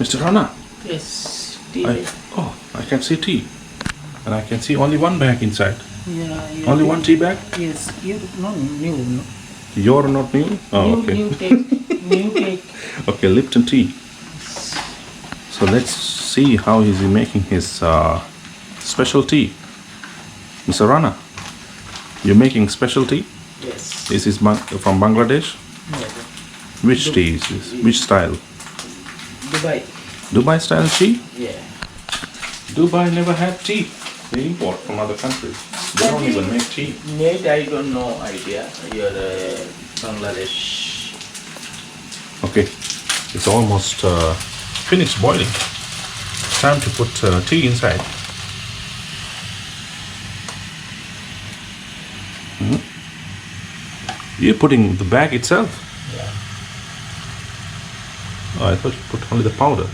Mr. Rana, Yes, tea I, bag. oh, I can see tea. And I can see only one bag inside. Yeah, Only one tea bag? Yes, you no new no. You're not new? Oh, okay. New take, new take. Okay, Lipton tea. So let's see how is he making his special tea. Mr. Rana, you're making special tea? Yes. This is from Bangladesh? Yeah. Which tea is this? Which style? Dubai. Dubai style tea? Yeah. Dubai never had tea. They import from other countries. They don't even make tea. Mate, I don't know idea. You're Bangladesh. Okay, it's almost finished boiling. Time to put tea inside. You're putting the bag itself? Yeah. Oh, I thought you put only the powder.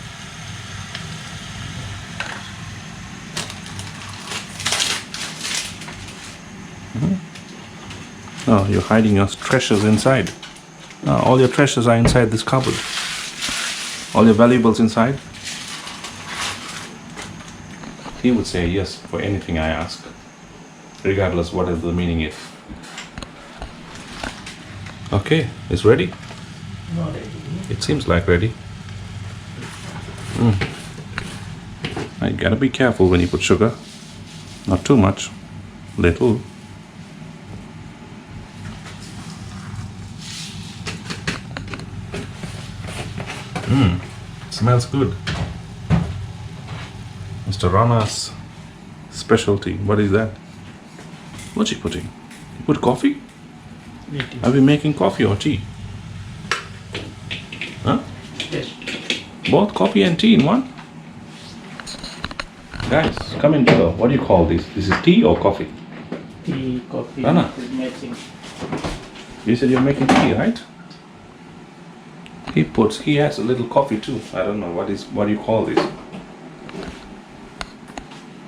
Oh, you're hiding your treasures inside. All your treasures are inside this cupboard. All your valuables inside. He would say yes for anything I ask, regardless whatever the meaning is. Okay, it's ready? Not ready. It seems like ready. I gotta be careful when you put sugar. Not too much. Little. Smells good. Mr. Rana's specialty. What is that? What's he putting? You put coffee? Are we making coffee or tea? Huh? Yes. Both coffee and tea in one? Guys, come in below. What do you call this? This is tea or coffee? Tea, coffee, Rana. matching. You said you're making tea, right? He has a little coffee too. I don't know what do you call this?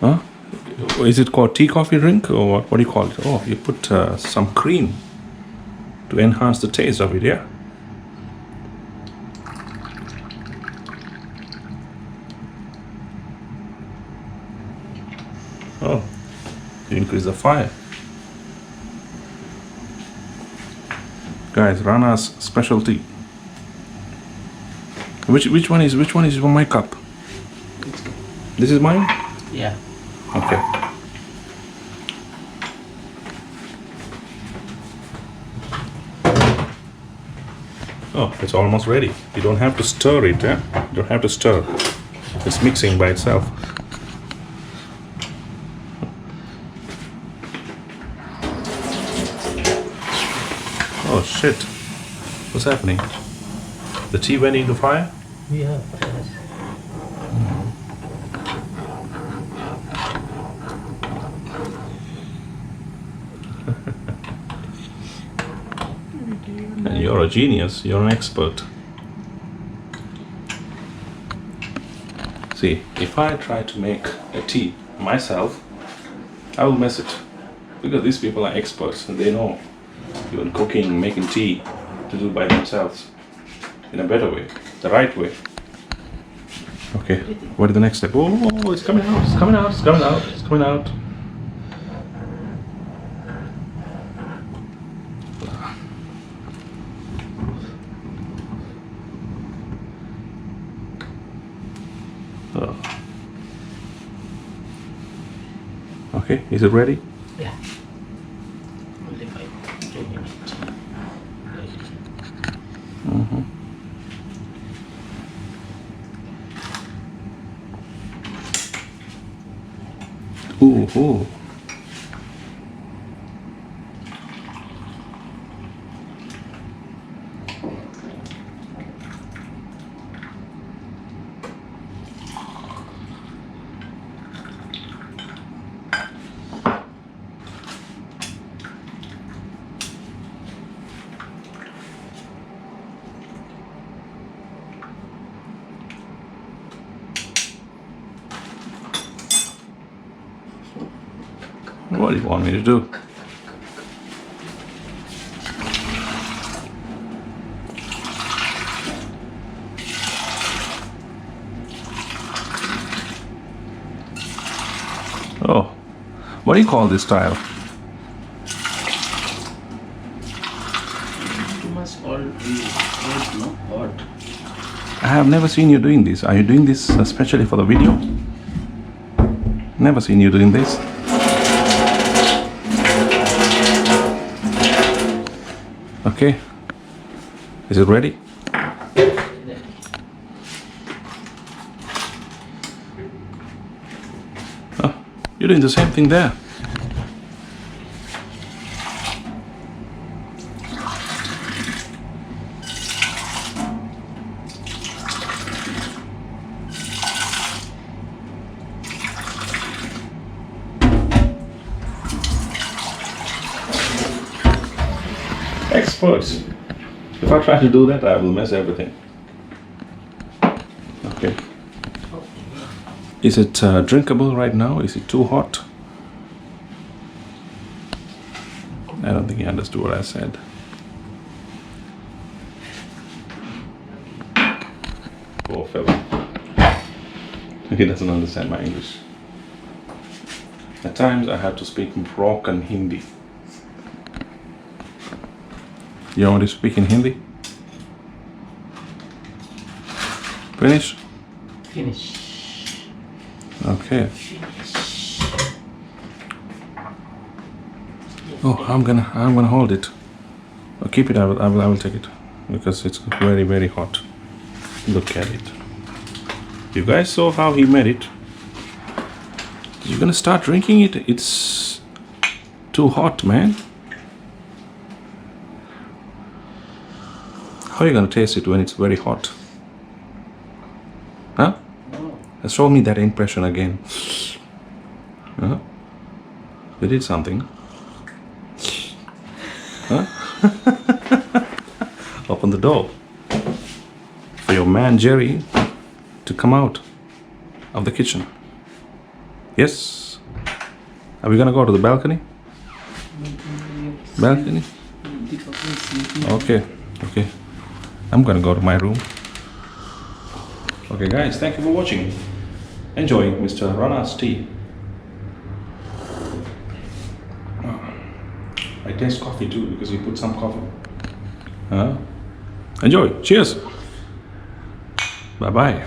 Huh? Is it called tea coffee drink or what? What do you call it? Oh, you put some cream to enhance the taste of it, yeah? Oh, you increase the fire. Guys, Rana's specialty. Which one is from my cup? This is mine? Yeah. Okay. Oh, it's almost ready. You don't have to stir it, eh? You don't have to stir. It's mixing by itself. Oh shit. What's happening? The tea went into fire? Yeah. And you're a genius, you're an expert. See, if I try to make a tea myself, I will mess it. Because these people are experts and they know even cooking, making tea to do by themselves in a better way, the right way. Okay, what is the next step? Oh, it's coming out, it's coming out, it's coming out, it's coming out. Okay, is it ready? Yeah. Only 5-10 minutes. Ooh. What do you want me to do? Oh, what do you call this style? Too much oil is no hot. I have never seen you doing this. Are you doing this especially for the video? Never seen you doing this. Okay. Is it ready? Oh, you're doing the same thing there. Experts. If I try to do that, I will mess everything. Okay. Is it drinkable right now? Is it too hot? I don't think he understood what I said. Poor fellow. He doesn't understand my English. At times I have to speak broken Hindi. You want to speak in Hindi? Finish? Finish. Okay. Oh, I'm gonna hold it. Oh, keep it. I will take it because it's very, very hot. Look at it. You guys saw how he made it. You're gonna start drinking it. It's too hot, man. How are you gonna taste it when it's very hot? Huh? Show me that impression again. Huh? You did something. Huh? Open the door for your man Jerry to come out of the kitchen. Yes? Are we gonna go to the balcony? Balcony? Okay, okay. I'm gonna go to my room. Okay guys, thank you for watching. Enjoy Mr. Rana's tea. I taste coffee too because he put some coffee. Enjoy. Cheers. Bye bye.